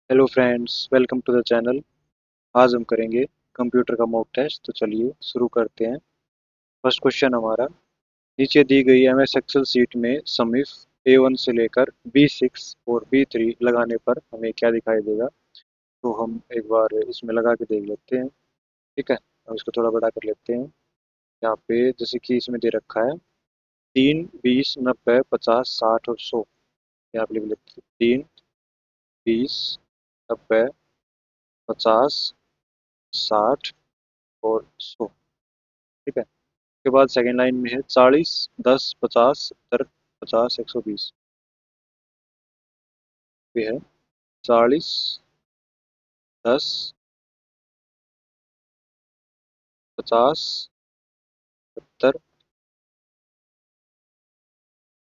Hello friends, welcome to the channel. आज हम करेंगे कंप्यूटर का मॉक टेस्ट। तो चलिए शुरू करते हैं। फर्स्ट क्वेश्चन हमारा, नीचे दी गई एमएस एक्सेल शीट में समीफ A1 से लेकर B6 और B3 लगाने पर हमें क्या दिखाई देगा। तो हम एक बार इसमें लगा के देख लेते हैं। ठीक है, हम इसको थोड़ा बड़ा कर लेते हैं। यहाँ पे जैसे कि इसमें दे रखा है 3, 20, 90, 50, 60 और 100। यहाँ पे लिख लेते हैं 3, 20, 90, 50, 60 और 100। ठीक है, उसके बाद सेकेंड लाइन में है 40, 10, 50, 70, 50, 120 पे है 40, 10, 50, 70,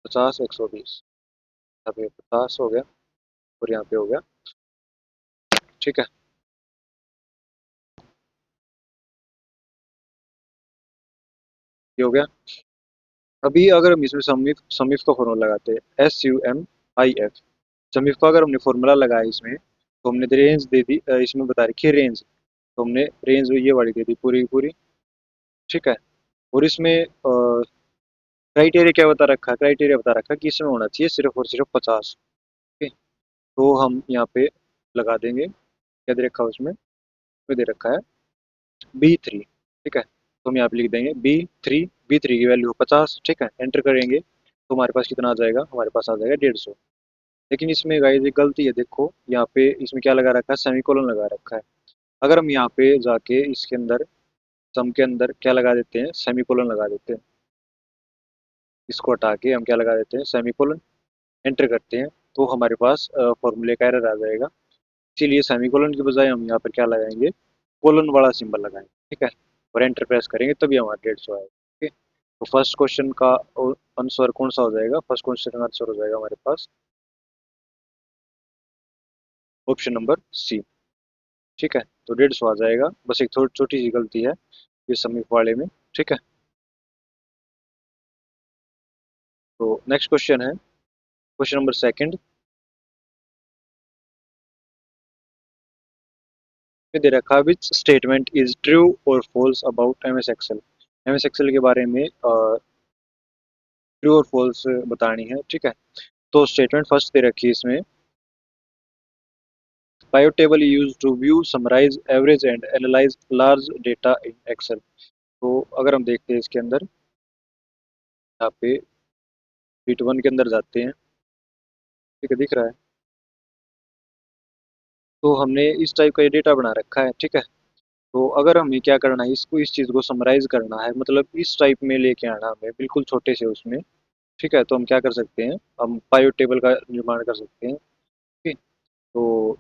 50, 120। यहाँ पे 50 हो गया और यहाँ पे हो गया। ठीक है, ये हो गया। अभी अगर हम इसमें समीफ समीफ का फॉर्मूला लगाते हैं SUMIF। समीफ का अगर हमने फॉर्मूला लगाया इसमें, तो हमने रेंज दे दी, इसमें बता रखी है रेंज। तो हमने रेंज ये वाली दे दी पूरी की पूरी। ठीक है, और इसमें क्राइटेरिया क्या बता रखा है, क्राइटेरिया बता रखा है कि इसमें होना चाहिए सिर्फ और सिर्फ 50। ठीक है, तो हम यहाँ पे लगा देंगे। क्या दे रखा है उसमें, दे रखा है B3। ठीक है, तो हम यहाँ पे लिख देंगे B3। B3 की वैल्यू 50। ठीक है, एंटर करेंगे तो हमारे पास कितना आ जाएगा, हमारे पास आ जाएगा 150। लेकिन इसमें गाइस एक गलती है, देखो यहाँ पे इसमें क्या लगा रखा है, सेमीकोलन लगा रखा है। अगर हम यहाँ पे जाके इसके अंदर सम के अंदर क्या लगा देते हैं, सेमीकोलन लगा देते हैं। इसको हटा के हम क्या लगा देते हैं, सेमीकोलन। एंटर करते हैं तो हमारे पास फॉर्मूले का एरर आ जाएगा। इसीलिए सेमीकोलन की बजाय हम यहाँ पर क्या लगाएंगे, कोलन वाला सिंबल लगाएंगे। ठीक है, और एंटर प्रेस करेंगे तभी हमारा 150 आएगा। ठीक है, तो फर्स्ट क्वेश्चन का आंसर कौन सा हो जाएगा, फर्स्ट क्वेश्चन का आंसर हो जाएगा हमारे पास ऑप्शन नंबर सी। ठीक है, तो 150 आ जाएगा। बस एक थोड़ी छोटी सी गलती है ये समीप वाले में। ठीक है, तो नेक्स्ट क्वेश्चन है क्वेश्चन नंबर सेकंड। पे दे रखा विच स्टेटमेंट इज ट्रू और false about MS Excel. MS Excel के बारे में ट्रू और फॉल्स बतानी है। ठीक है, तो स्टेटमेंट फर्स्ट दे रखी है इसमें, pivot table is used to view, summarize, average and analyze large data in Excel। तो अगर हम देखते हैं इसके अंदर, यहाँ पे शीट 1 के अंदर जाते हैं। ठीक है, दिख रहा है। तो हमने इस टाइप का ये डेटा बना रखा है। ठीक है, तो अगर हमें क्या करना है, इसको इस चीज़ को समराइज करना है, मतलब इस टाइप में लेके आना हमें बिल्कुल छोटे से उसमें। ठीक है, तो हम क्या कर सकते हैं, हम पाइवट टेबल का निर्माण कर सकते हैं। ठीक, तो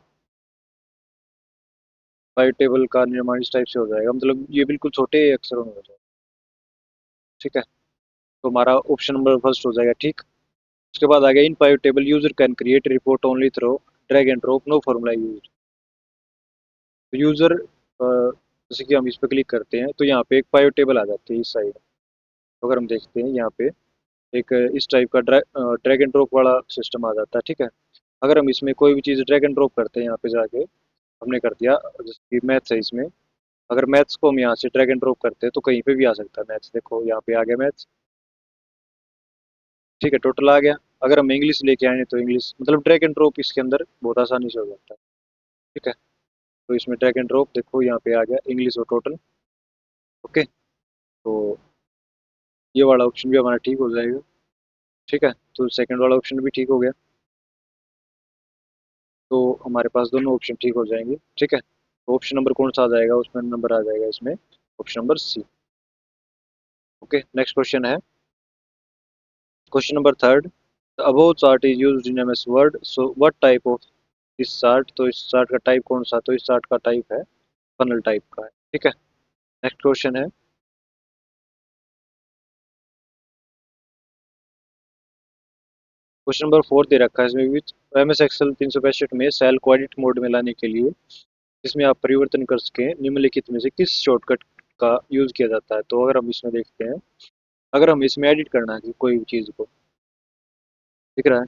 पाइवट टेबल का निर्माण इस टाइप से हो जाएगा, मतलब ये बिल्कुल छोटे अक्षरों में हो जाएगा। ठीक है, तो हमारा ऑप्शन नंबर फर्स्ट हो जाएगा। ठीक, उसके बाद आ गया in pivot table user can create report only through drag and drop, no formula use. तो यूजर जैसे कि हम इस पर क्लिक करते हैं तो यहाँ पे एक पाइवट टेबल आ जाती है इस साइड। तो अगर हम देखते हैं यहाँ पे एक इस टाइप का ड्रैग एंड ड्रॉप वाला सिस्टम आ जाता है। ठीक है, अगर हम इसमें कोई भी चीज़ ड्रैग एंड ड्रॉप करते हैं, यहाँ पे जाके हमने कर दिया, जैसे कि मैथ्स है इसमें, अगर मैथ्स को हम यहाँ से ड्रैग एंड ड्रॉप करते हैं तो कहीं पे भी आ सकता है मैथ्स। देखो यहाँ पे आ गया मैथ्स। ठीक है, टोटल आ गया। अगर हम इंग्लिश लेके आए तो इंग्लिश, मतलब ड्रैग एंड ड्रॉप इसके अंदर बहुत आसानी से हो जाता है। ठीक है, तो इसमें ड्रैग एंड ड्रॉप देखो यहाँ पे आ गया इंग्लिश और टोटल। ओके, तो ये वाला ऑप्शन भी हमारा ठीक हो जाएगा। ठीक है, तो सेकंड वाला ऑप्शन भी ठीक हो गया। तो हमारे पास दोनों ऑप्शन ठीक हो जाएंगे। ठीक है, तो ऑप्शन नंबर कौन सा आ जाएगा, उसमें नंबर आ जाएगा इसमें option number C. Okay, next question है question number third. The above chart is used in MS Word, so what type of इस चार्ट, तो इस चार्ट का टाइप कौन सा, तो इस चार्ट का टाइप है फनल टाइप का है। ठीक है, नेक्स्ट क्वेश्चन है क्वेश्चन नंबर फोर दे रखा है इसमें, विच एमएस एक्सेल 365 में सेल को एडिट मोड में लाने के लिए इसमें आप परिवर्तन कर सकें निम्नलिखित में से किस शॉर्टकट का यूज किया जाता है। तो अगर हम इसमें देखते हैं, अगर हमें इसमें एडिट करना है कि कोई भी चीज़ को, दिख रहा है,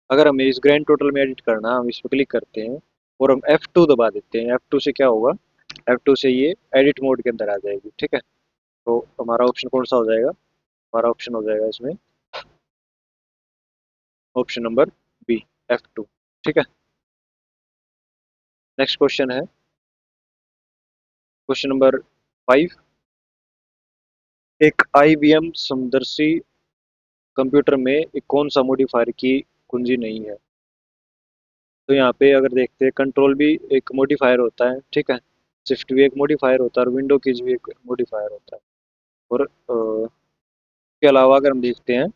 अगर हमें इस ग्रैंड टोटल में एडिट करना है, हम इस पर क्लिक करते हैं और हम F2 दबा देते हैं। F2 से क्या होगा, F2 से ये एडिट मोड के अंदर आ जाएगी, ठीक है। तो हमारा ऑप्शन कौन सा हो जाएगा, हमारा ऑप्शन हो जाएगा इसमें ऑप्शन नंबर बी, F2, ठीक है। नेक्स्ट क्वेश्चन है क्वेश्चन नंबर 5। एक IBM समदर्शी कंप्यूटर में एक कौन सा मॉडिफायर की कुंजी नहीं है। तो यहाँ पे अगर देखते हैं, कंट्रोल भी एक मॉडिफायर होता है, ठीक है। शिफ्ट भी एक मॉडिफायर होता है और विंडो कीज भी एक मॉडिफायर होता है। और इसके अलावा अगर हम देखते हैं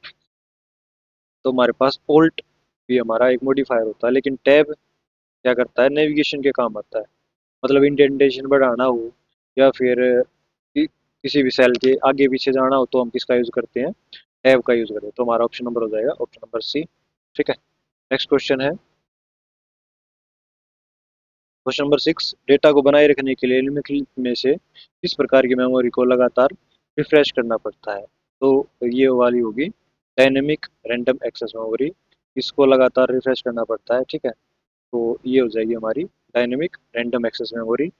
तो हमारे पास ओल्ट भी हमारा एक मॉडिफायर होता है, लेकिन टैब क्या करता है, नेविगेशन के काम आता है। मतलब इंडेंटेशन बढ़ाना हो या फिर किसी भी सेल के आगे पीछे जाना हो तो हम किसका यूज करते हैं, टैब का यूज करते हैं। तो हमारा ऑप्शन नंबर हो जाएगा ऑप्शन नंबर सी, ठीक है। नेक्स्ट क्वेश्चन है क्वेश्चन नंबर 6। डेटा को बनाए रखने के लिए निम्नलिखित में से किस प्रकार की मेमोरी को लगातार रिफ्रेश करना पड़ता है। तो ये वाली होगी डायनेमिक रैंडम एक्सेस मेमोरी, इसको लगातार रिफ्रेश करना पड़ता है, ठीक है। तो ये हो जाएगी हमारी dynamic random access memory.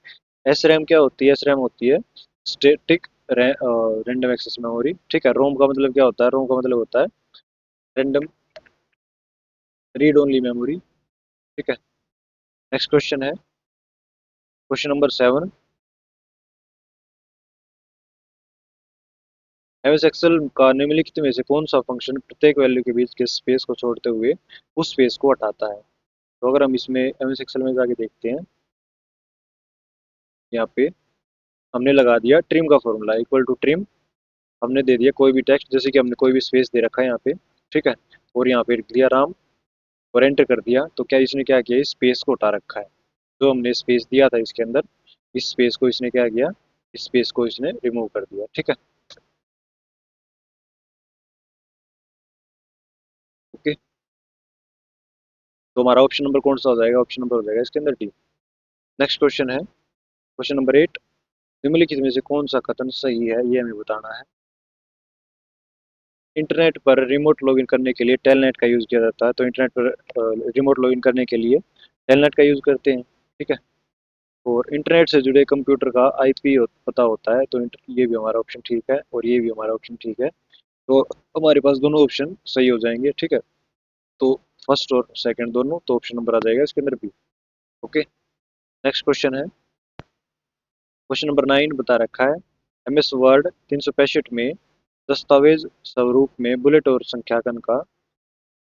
S RAM क्या होती है, एस रैम होती है स्टैटिक रैंडम एक्सेस मेमोरी, ठीक है। रोम का मतलब क्या होता है, रोम का मतलब होता है रैंडम रीड ओनली मेमोरी, ठीक है। नेक्स्ट क्वेश्चन है क्वेश्चन नंबर 7। एमएस एक्सेल का निम्नलिखित में से कौन सा फंक्शन प्रत्येक वैल्यू के बीच के स्पेस को छोड़ते हुए उस स्पेस को हटाता है। तो अगर हम इसमें एमएस एक्सेल में जाके देखते हैं, यहाँ पे हमने लगा दिया ट्रिम का फॉर्मूला इक्वल टू ट्रिम। हमने दे दिया कोई भी टेक्स्ट, जैसे कि हमने कोई भी स्पेस दे रखा है यहाँ पे, ठीक है। और यहाँ पे लिख दिया राम और एंटर कर दिया, तो क्या इसने क्या किया, इस स्पेस को हटा रखा है। जो हमने स्पेस दिया था इसके अंदर, इस स्पेस को इसने क्या किया, इस स्पेस को इसने रिमूव कर दिया, ठीक है। ओके, तो हमारा ऑप्शन नंबर कौन सा हो जाएगा, ऑप्शन नंबर हो जाएगा इसके अंदर डी। नेक्स्ट क्वेश्चन है क्वेश्चन नंबर 8। निम्नलिखित में से कौन सा कथन सही है, ये हमें बताना है। इंटरनेट पर रिमोट लॉगिन करने के लिए टेलनेट का यूज़ किया जाता है। तो इंटरनेट पर रिमोट लॉगिन करने के लिए टेलनेट का यूज़ करते हैं, ठीक है। और इंटरनेट से जुड़े कंप्यूटर का आईपी पता होता है। तो ये भी हमारा ऑप्शन ठीक है और ये भी हमारा ऑप्शन ठीक है। तो हमारे पास दोनों ऑप्शन सही हो जाएंगे, ठीक है। तो फर्स्ट और सेकंड दोनों, तो ऑप्शन नंबर आ जाएगा इसके अंदर भी। ओके, नेक्स्ट क्वेश्चन है क्वेश्चन नंबर 9 बता रखा है। MS वर्ड 365 में दस्तावेज स्वरूप में बुलेट और संख्याकन का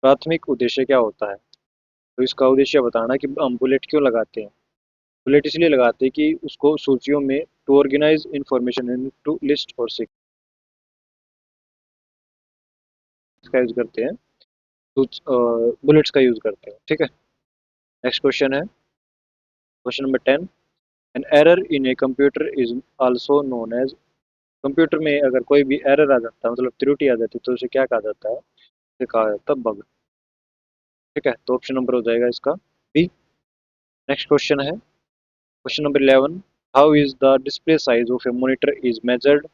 प्राथमिक उद्देश्य क्या होता है। तो इसका उद्देश्य बताना कि हम बुलेट क्यों लगाते हैं। बुलेट इसलिए लगाते हैं कि उसको सूचियों में to organise information into list और सीक्वेंस का यूज करते हैं, बुलेट्स का यूज करते हैं, ठीक है। नेक्स्ट क्वेश्चन है question number 10। An error in a computer is also known as. Computer में अगर कोई भी एरर आ जाता है, मतलब त्रुटि आ जाती है, तो उसे क्या कहा जाता है, उसे कहा जाता है बग, ठीक है। तो ऑप्शन नंबर हो जाएगा इसका बी। नेक्स्ट क्वेश्चन है question number 11। How is the display size of A monitor is measured.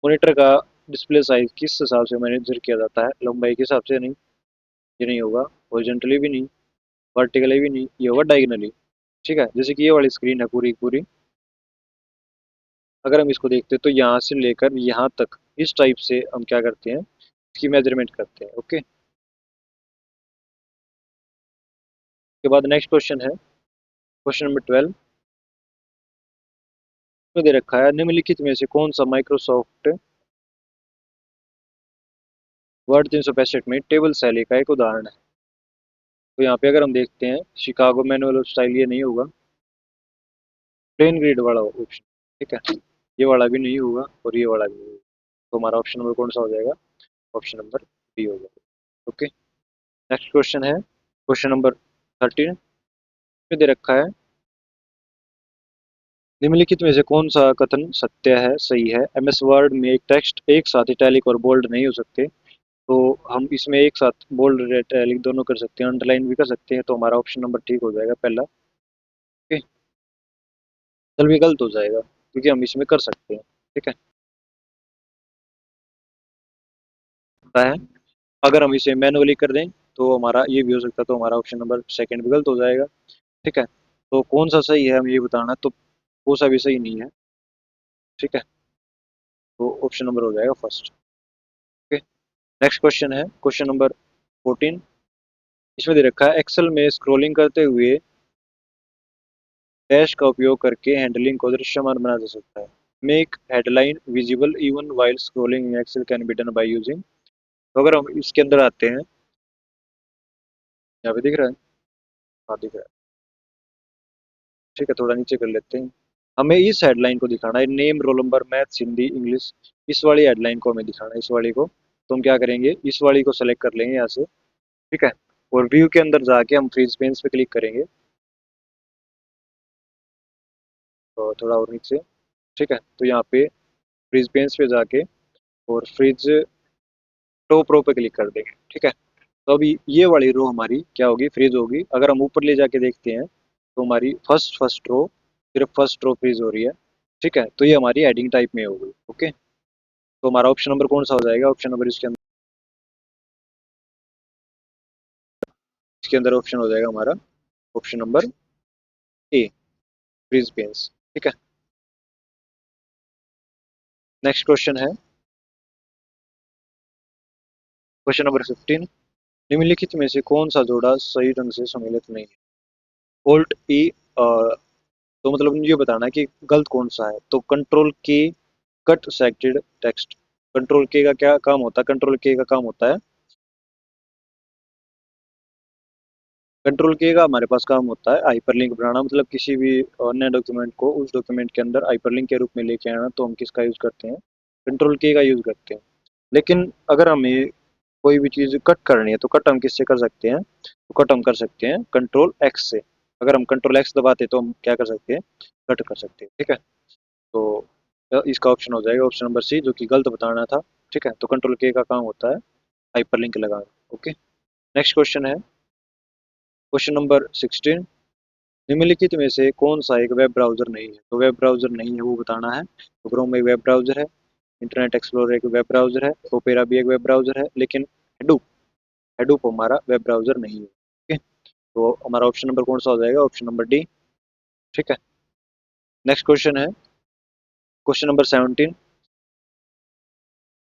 Monitor का डिस्प्ले साइज किस हिसाब से मेजर किया जाता है, लंबाई के हिसाब से नहीं, ये नहीं होगा। हॉरिजॉन्टली भी नहीं, वर्टिकली भी नहीं, ये होगा डायगनली, ठीक है। जैसे कि ये वाली स्क्रीन है पूरी पूरी, अगर हम इसको देखते हैं तो यहाँ से लेकर यहाँ तक इस टाइप से हम क्या करते हैं, इसकी मेजरमेंट करते हैं, ओके। उसके बाद नेक्स्ट क्वेश्चन है क्वेश्चन नंबर 12 में दे रखा है। निम्नलिखित में से कौन सा माइक्रोसॉफ्ट वर्ड 365 में टेबल शैली का एक उदाहरण है। तो यहाँ पे अगर हम देखते हैं शिकागो मैनुअल ऑफ स्टाइल, ये नहीं होगा। प्लेन ग्रिड वाला ऑप्शन, ठीक है, ये वाला भी नहीं होगा और ये वाला भी नहीं होगा। तो हमारा ऑप्शन नंबर कौन सा हो जाएगा, ऑप्शन नंबर बी हो जाएगा, ओके। नेक्स्ट क्वेश्चन है क्वेश्चन नंबर 13 में दे रखा है। निम्नलिखित में से कौन सा कथन सत्य है, सही है। MS वर्ड में एक टेक्स्ट एक साथ इटैलिक और बोल्ड नहीं हो सकते। तो हम इसमें एक साथ बोल्ड इटैलिक दोनों कर सकते हैं, अंडरलाइन भी कर सकते हैं। तो हमारा ऑप्शन नंबर ठीक हो जाएगा पहला, ओके। चल भी गलत हो जाएगा क्योंकि हम इसमें कर सकते हैं, ठीक है, होता है। अगर हम इसे मैनुअली कर दें तो हमारा ये भी हो सकता है, तो हमारा ऑप्शन नंबर सेकंड भी गलत हो जाएगा, ठीक है। तो कौन सा सही है हमें ये बताना है, तो वो सा भी सही नहीं है। ठीक है, तो ऑप्शन नंबर हो जाएगा फर्स्ट। ओके। नेक्स्ट क्वेश्चन है क्वेश्चन नंबर 14। इसमें दे रखा है एक्सेल में स्क्रॉलिंग करते हुए डैश का उपयोग करके हैंडलिंग को दृश्यमान बनाया जा सकता है। Make headline visible even while scrolling in Excel can be done by using. तो अगर हम इसके अंदर आते हैं, यहाँ पे दिख रहा है, हाँ दिख रहा है। ठीक है, थोड़ा नीचे कर लेते हैं। हमें इस हेडलाइन को दिखाना है, name roll number maths Hindi English, इस वाली हेडलाइन को हमें दिखाना है, इस वाली को। तो हम क्या करेंगे, इस वाली को सेलेक्ट कर लेंगे यहाँ से। ठीक है, और व्यू के अंदर जाके हम फ्रीज पेन्स पे क्लिक करेंगे, तो थोड़ा और नीचे। ठीक है, तो यहाँ पे फ्रीज पेन्स पे जाके और फ्रीज टॉप रो पे क्लिक कर देंगे। ठीक है, तो अभी ये वाली रो हमारी क्या होगी, फ्रीज होगी। अगर हम ऊपर ले जाके देखते हैं तो हमारी फर्स्ट फर्स्ट रो, सिर्फ फर्स्ट रो फ्रीज हो रही है। ठीक है, तो ये हमारी हेडिंग टाइप में होगी। ओके, तो हमारा ऑप्शन नंबर कौन सा हो जाएगा, ऑप्शन नंबर इसके अंदर ऑप्शन हो जाएगा हमारा option number A, freeze panes. ठीक है, नेक्स्ट क्वेश्चन है क्वेश्चन नंबर 15। निम्नलिखित में से कौन सा जोड़ा सही ढंग से सम्मिलित नहीं है। ओल्ट ई, तो मतलब ये बताना है कि गलत कौन सा है। तो कंट्रोल के कट सेलेक्टेड टेक्स्ट, कंट्रोल के का क्या काम होता है, कंट्रोल के का काम होता है, कंट्रोल के का हमारे पास काम होता है हाइपरलिंक बनाना। मतलब किसी भी अन्य डॉक्यूमेंट को उस डॉक्यूमेंट के अंदर हाइपरलिंक के रूप में लेके आना, तो हम किसका यूज करते हैं, कंट्रोल के का यूज करते हैं। लेकिन अगर हमें कोई भी चीज़ कट करनी है तो कट हम किससे कर सकते हैं, तो कट हम कर सकते हैं कंट्रोल एक्स से। अगर हम कंट्रोल एक्स दबाते तो हम क्या कर सकते हैं, कट कर सकते हैं। ठीक है, तो इसका ऑप्शन हो जाएगा ऑप्शन नंबर सी, जो कि गलत बताना था। ठीक है, तो कंट्रोल के का काम होता है हाइपरलिंक लगाना। ओके, नेक्स्ट क्वेश्चन है क्वेश्चन नंबर 16। निम्नलिखित में से कौन सा एक वेब ब्राउजर नहीं है। तो वेब ब्राउजर नहीं है वो बताना है। तो क्रोम एक वेब ब्राउजर है, इंटरनेट एक्सप्लोरर एक वेब ब्राउजर है, ओपेरा भी एक वेब ब्राउजर है, लेकिन हेडूप, हेडूप हमारा वेब ब्राउजर नहीं है। ओके, तो हमारा ऑप्शन नंबर कौन सा हो जाएगा, ऑप्शन नंबर डी। ठीक है, नेक्स्ट क्वेश्चन है क्वेश्चन नंबर 17।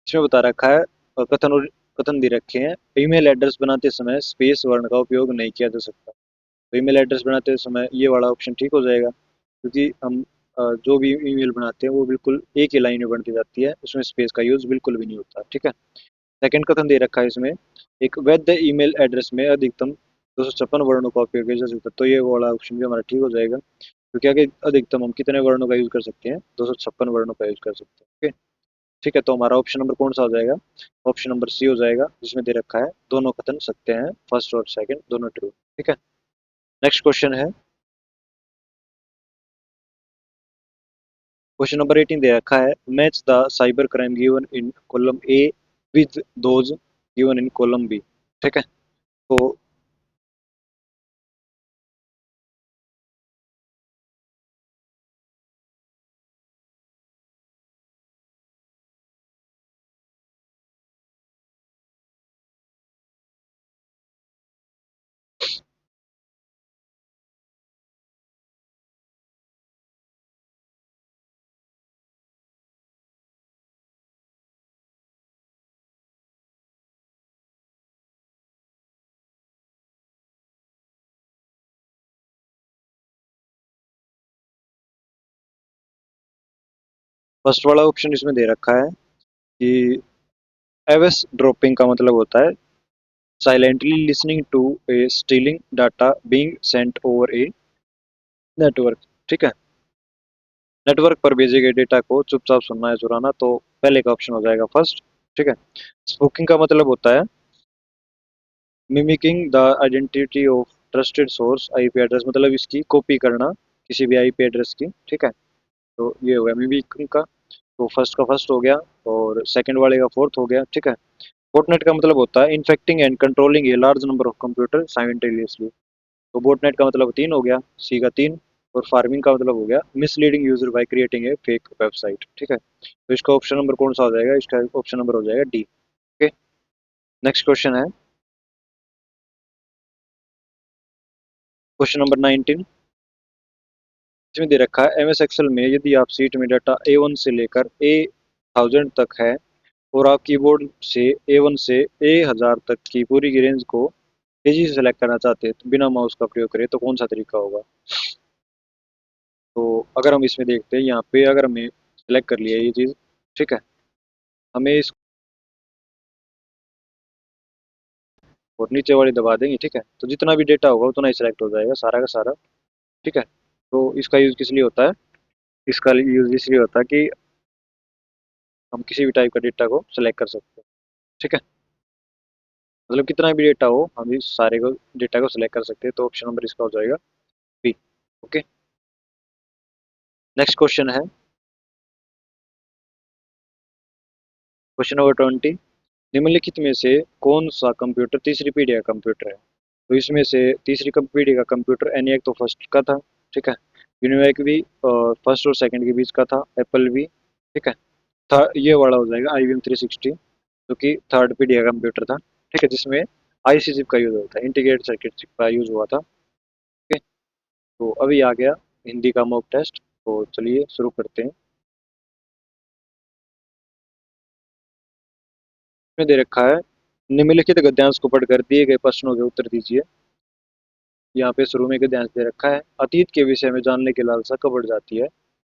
इसमें बता रखा है कथन और कथन दे रखे हैं, ईमेल एड्रेस बनाते समय स्पेस वर्ण का उपयोग नहीं किया जा सकता। तो ईमेल एड्रेस बनाते समय ये वाला ऑप्शन ठीक हो जाएगा, क्योंकि हम जो भी ईमेल बनाते हैं वो बिल्कुल एक ही लाइन में बनती जाती है, उसमें स्पेस का यूज बिल्कुल भी नहीं होता। ठीक है, सेकंड कथन दे रखा है इसमें, एक वैध ईमेल एड्रेस में अधिकतम 256 वर्णों का उपयोग किया जा सकता है। तो ये वाला ऑप्शन भी हमारा ठीक हो जाएगा, क्योंकि आगे अधिकतम हम कितने वर्णों का यूज कर सकते हैं, 256 वर्णों का यूज कर सकते हैं। ओके, ठीक है, तो हमारा ऑप्शन नंबर कौन सा हो जाएगा, ऑप्शन नंबर सी हो जाएगा, जिसमें दे रखा है दोनों कथन सत्य हैं, फर्स्ट और सेकंड दोनों ट्रू। ठीक है, नेक्स्ट क्वेश्चन है क्वेश्चन नंबर 18 दे रखा है, match the cyber crime given in column A with those given in column B. ठीक है, तो फर्स्ट वाला ऑप्शन इसमें दे रखा है कि एवस ड्रॉपिंग का मतलब होता है silently listening to a stealing data being sent over a network. ठीक है, नेटवर्क पर भेजे गए डेटा को चुपचाप सुनना या चुराना, तो पहले का ऑप्शन हो जाएगा फर्स्ट। ठीक है, स्पूकिंग का मतलब होता है mimicking the identity of trusted source IP address, मतलब इसकी कॉपी करना किसी भी आईपी एड्रेस की। ठीक है, तो ये हो गया मिमिकिंग का, तो फर्स्ट का फर्स्ट हो गया और सेकंड वाले का फोर्थ हो गया। ठीक है, बोटनेट का मतलब होता है infecting and controlling a large number of computer simultaneously. तो बोटनेट का मतलब तीन हो गया, सी का तीन। और फार्मिंग का मतलब हो गया misleading user by creating a fake website. ठीक है, तो इसका ऑप्शन नंबर कौन सा हो जाएगा, इसका ऑप्शन नंबर हो जाएगा डी। ओके, नेक्स्ट क्वेश्चन है क्वेश्चन नंबर 19। इसमें दे रखा है एमएस एक्सेल में यदि आप सीट में डाटा A1 से लेकर A1000 तक है और आप कीबोर्ड से A1 से A1000 तक की पूरी की रेंज को तेजी से सेलेक्ट करना चाहते हैं तो बिना माउस का प्रयोग करें तो कौन सा तरीका होगा। तो अगर हम इसमें देखते हैं यहाँ पे अगर हमें सेलेक्ट कर लिया ये चीज़, ठीक है, हमें इस और नीचे वाली दबा देंगे, ठीक है, तो जितना भी डेटा होगा उतना ही सेलेक्ट हो जाएगा सारा का सारा, ठीक है। तो इसका यूज़ किस लिए होता है, इसका यूज़ इसलिए होता है कि हम किसी भी टाइप का डेटा को सेलेक्ट कर सकते हैं, ठीक है, मतलब कितना भी डेटा हो हम इस सारे को डेटा को सिलेक्ट कर सकते हैं, तो ऑप्शन नंबर इसका हो जाएगा बी। ओके, नेक्स्ट क्वेश्चन है क्वेश्चन नंबर 20। निम्नलिखित में से कौन सा कंप्यूटर तीसरी पीढ़ी का कंप्यूटर है। तो इसमें से तीसरी पीढ़ी का कंप्यूटर एनियाक तो फर्स्ट का था, ठीक है, यूनिवाक भी फर्स्ट और सेकंड के बीच का था, एप्पल भी, ठीक है, ये वाला हो जाएगा IBM 360 जो कि थर्ड पीढ़ी का कंप्यूटर था, ठीक है, जिसमें IC चिप का यूज होता है, इंटीग्रेटेड सर्किट चिप का यूज हुआ था। ओके, तो अभी आ गया हिंदी का मॉक टेस्ट, तो चलिए शुरू करते हैं। इसमें दे रखा है निम्नलिखित गद्यांश को पढ़कर दिए गए प्रश्नों के उत्तर दीजिए। यहाँ पे शुरू में गद्यांश दे रखा है, अतीत के विषय में जानने की लालसा कब बढ़ जाती है।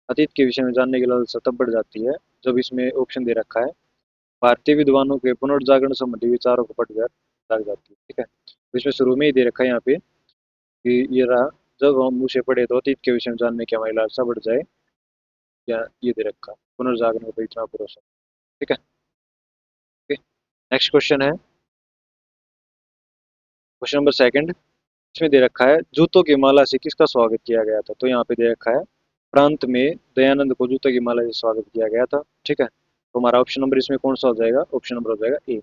अतीत के विषय में जानने की लालसा तब बढ़ जाती है जब इसमें ऑप्शन दे रखा है भारतीय विद्वानों के पुनर्जागरण संबंधी विचारों को पढ़कर जाग जाती है, ठीक है, तो इसमें शुरू में ही दे रखा है यहाँ पे कि ये रहा, जब हम उसे पढ़े तो अतीत के विषय में जानने की हमारी लालसा बढ़ जाए, या ये दे रखा पुनर्जागरण पर इतना भरोसा, ठीक है। नेक्स्ट क्वेश्चन है क्वेश्चन नंबर सेकंड। इसमें दे रखा है जूतों की माला से किसका स्वागत किया गया था। तो यहाँ पे दे रखा है प्रांत में दयानंद को जूतों की माला से स्वागत किया गया था, ठीक है, तो हमारा ऑप्शन नंबर इसमें कौन सा हो जाएगा, ऑप्शन नंबर हो जाएगा ए।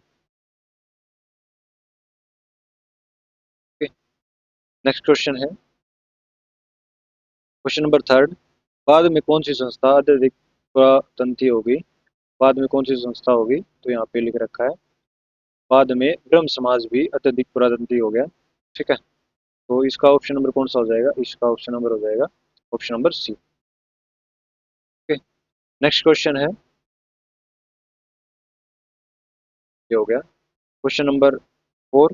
नेक्स्ट क्वेश्चन है क्वेश्चन नंबर थर्ड। बाद में कौन सी संस्था अत्यधिक पुरातनती होगी। बाद में कौन सी संस्था होगी, तो यहाँ पे लिख रखा है बाद में ब्रह्म समाज भी अत्यधिक पुरातनती हो गया, ठीक है, तो इसका ऑप्शन नंबर कौन सा हो जाएगा, इसका ऑप्शन नंबर हो जाएगा option number C. Okay, next question है, ये हो गया क्वेश्चन नंबर फोर।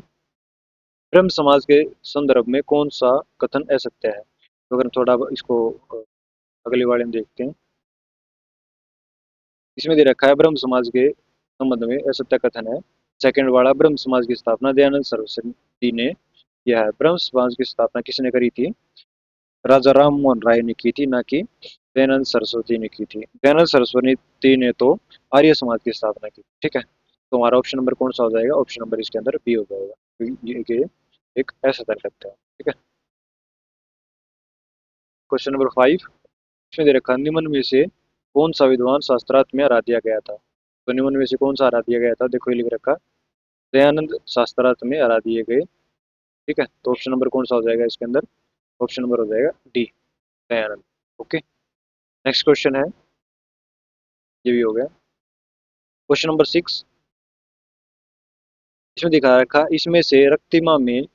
ब्रह्म समाज के संदर्भ में कौन सा कथन असत्य है। तो अगर हम थोड़ा इसको अगले वाले में देखते हैं, इसमें दे रखा है ब्रह्म समाज के संबंध में असत्य कथन है। सेकंड वाला ब्रह्म समाज की स्थापना दयानंद सरस्वती ने किया है। ब्रह्म समाज की स्थापना किसने करी थी, राजा राम मोहन राय ने की थी, ना कि दयानंद सरस्वती ने की थी। दयानंद सरस्वती ने तो आर्य समाज की स्थापना की, ठीक है, तो हमारा ऑप्शन नंबर कौन सा हो जाएगा, ऑप्शन नंबर इसके अंदर बी हो जाएगा, ये एक ऐसा तर्क है, ठीक है। Question number 5। इसमें दे रखा निम्न में से कौन सा विद्वान शास्त्रार्थ में हरा दिया गया था। तो निम्न में से कौन सा हरा दिया गया था, देखो ये लिख रखा दयानंद शास्त्रार्थ में हरा दिए गए, ठीक है, तो ऑप्शन नंबर कौन सा हो जाएगा इसके अंदर, ऑप्शन नंबर हो जाएगा D, Dayanand. Okay, next question है, ये भी हो गया क्वेश्चन नंबर 6। इसमें दिखा रखा इसमें से रक्तिमा में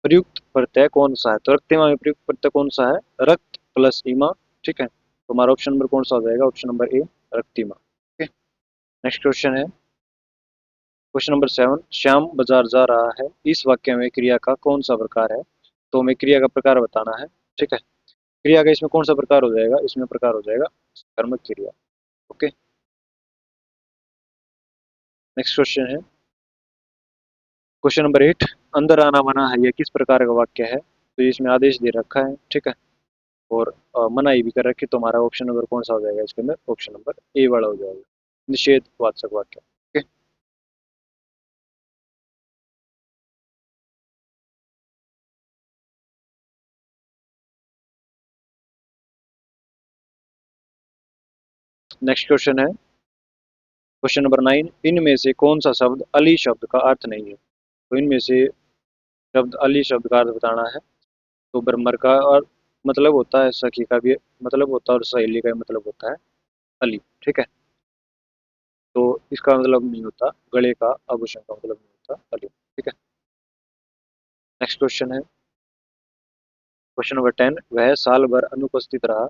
प्रयुक्त प्रत्यय कौन सा है। तो रक्तिमा में प्रयुक्त प्रत्यय कौन सा है, रक्त प्लस इमा, ठीक है, तो हमारा ऑप्शन नंबर कौन सा हो जाएगा, option number A, Raktima. Okay, next question है क्वेश्चन नंबर 7। श्याम बाजार जा रहा है, इस वाक्य में क्रिया का कौन सा प्रकार है। तो हमें क्रिया का प्रकार बताना है, ठीक है, क्रिया का इसमें कौन सा प्रकार हो जाएगा, इसमें प्रकार हो जाएगा कर्मक क्रिया। ओके, नेक्स्ट क्वेश्चन है क्वेश्चन नंबर 8। अंदर आना मना है, यह किस प्रकार का वाक्य है। तो इसमें आदेश दे रखा है, ठीक है, और मनाही भी कर रखी, तो हमारा ऑप्शन नंबर कौन सा हो जाएगा इसके अंदर, ऑप्शन नंबर ए वाला हो जाएगा, निषेध वाचक वाक्य। ओके, नेक्स्ट क्वेश्चन है क्वेश्चन नंबर 9। इनमें से कौन सा शब्द अली शब्द का अर्थ नहीं है। तो इनमें से शब्द अली शब्द का अर्थ बताना है। तो ब्रह्मर का और मतलब होता है, सखी का भी मतलब होता है और सहेली का भी मतलब होता है अली, ठीक है, तो इसका मतलब नहीं होता गले का आभूषण का मतलब नहीं होता अली, ठीक है। नेक्स्ट क्वेश्चन है क्वेश्चन नंबर 10, वह साल भर अनुपस्थित रहा।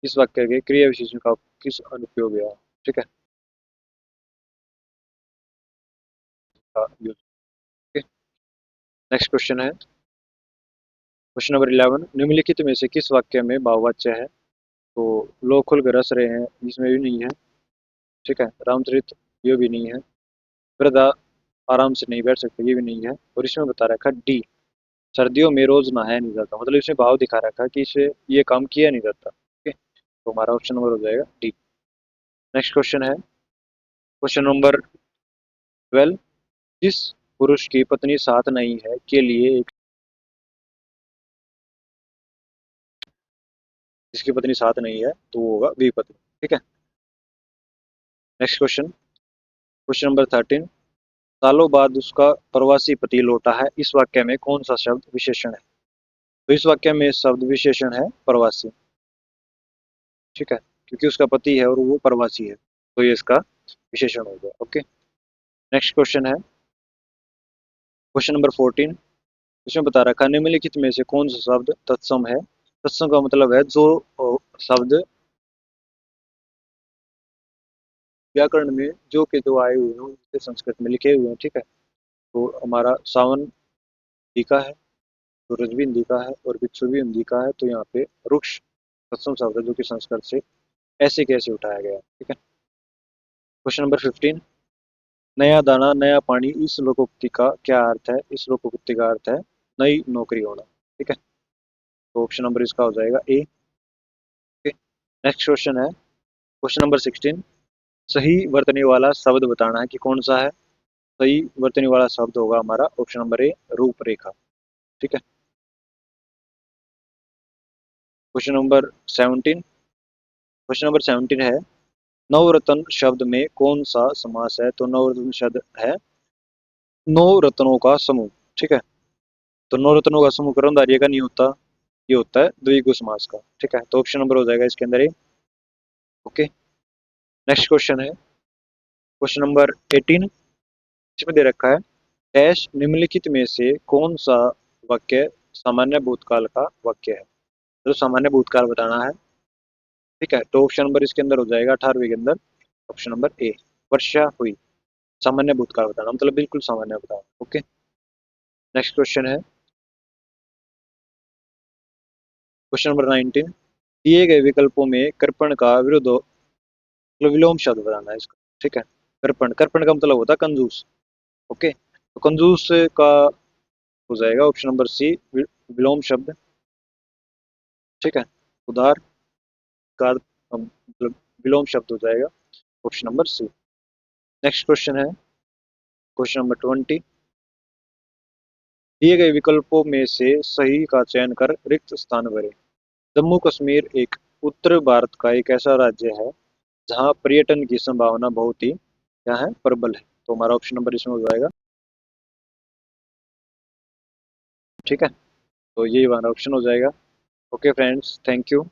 इस वाक्य के क्रिया विशेषण का किस अनुपयोग है? ठीक है। नेक्स्ट क्वेश्चन है क्वेश्चन नंबर 11, निम्नलिखित में से किस वाक्य में भाववाच्य है? तो लोग खुल कर हंस रहे हैं, इसमें भी नहीं है। ठीक है। रामचरित, ये भी नहीं है। वृद्धा आराम से नहीं बैठ सकते, ये भी नहीं है। और इसमें बता रखा डी, सर्दियों में रोज नहाया नहीं जाता, मतलब इसमें भाव दिखा रखा कि इसे ये काम किया नहीं जाता। ठीक है, तो हमारा ऑप्शन नंबर हो जाएगा डी। नेक्स्ट क्वेश्चन है क्वेश्चन नंबर 12, जिस पुरुष की पत्नी साथ नहीं है के लिए एक, जिसकी पत्नी साथ नहीं है तो वो होगा विपत्ति। ठीक है। नेक्स्ट क्वेश्चन क्वेश्चन नंबर 13, सालों बाद उसका प्रवासी पति लौटा है। इस वाक्य में कौन सा शब्द विशेषण है? तो इस वाक्य में शब्द विशेषण है प्रवासी। ठीक है, क्योंकि उसका पति है और वो प्रवासी है, तो ये इसका विशेषण हो गया। ओके। नेक्स्ट क्वेश्चन है क्वेश्चन नंबर 14, इसमें बता रखा है निम्नलिखित में से कौन सा शब्द तत्सम है? तत्सम का मतलब है जो शब्द व्याकरण में जो के जो आए हुए हैं उनसे संस्कृत में लिखे हुए हैं। ठीक है, तो हमारा सावन दिका है, सूरज भी हिंदी का है और बिच्छू भी हिंदी का है, तो यहाँ पे वृक्ष तत्सम शब्द है जो कि संस्कृत से ऐसे कैसे उठाया गया है। ठीक है। क्वेश्चन नंबर 15, नया दाना नया पानी, इस लोकोक्ति का क्या अर्थ है? इस लोकोक्ति का अर्थ है नई नौकरी होना। ठीक है, तो ऑप्शन नंबर इसका हो जाएगा ए। नेक्स्ट क्वेश्चन है क्वेश्चन नंबर 16, सही वर्तनी वाला शब्द बताना है कि कौन सा है। सही वर्तनी वाला शब्द होगा हमारा ऑप्शन नंबर ए, रूपरेखा। ठीक है। क्वेश्चन नंबर 17, क्वेश्चन नंबर 17 है नवरत्न शब्द में कौन सा समास है? तो नवरत्न शब्द है नौ रत्नों का समूह। ठीक है, तो नौ रत्नों का समूह कर्मधारय का नहीं होता, ये होता है द्विगु समास का। ठीक है, तो ऑप्शन नंबर हो जाएगा इसके अंदर ए। ओके। नेक्स्ट क्वेश्चन है क्वेश्चन नंबर 18, इसमें दे रखा है डैश निम्नलिखित में से कौन सा वाक्य सामान्य भूतकाल का वाक्य है? तो सामान्य भूतकाल बताना है। ठीक है, तो ऑप्शन नंबर इसके अंदर हो जाएगा 18वीं के अंदर ऑप्शन नंबर ए, वर्षा हुई। सामान्य भूतकाल बताना मतलब बिल्कुल सामान्य बताना। ओके। नेक्स्ट क्वेश्चन है क्वेश्चन नंबर 19, दिए गए विकल्पों में कृपण का विरोध मतलब विलोम शब्द बताना है इसका। ठीक है, कृपण, कृपण का मतलब होता है कंजूस। ओके, तो कंजूस का हो जाएगा ऑप्शन नंबर सी, विलोम शब्द। ठीक है, उदार का मतलब विलोम शब्द हो जाएगा option number C. Next question है क्वेश्चन नंबर 20, दिए गए विकल्पों में से सही का चयन कर रिक्त स्थान भरें। जम्मू कश्मीर एक उत्तर भारत का एक ऐसा राज्य है जहाँ पर्यटन की संभावना बहुत ही क्या है, प्रबल है। तो हमारा ऑप्शन नंबर इसमें हो जाएगा। ठीक है, तो यही हमारा ऑप्शन हो जाएगा। Okay friends, thank you.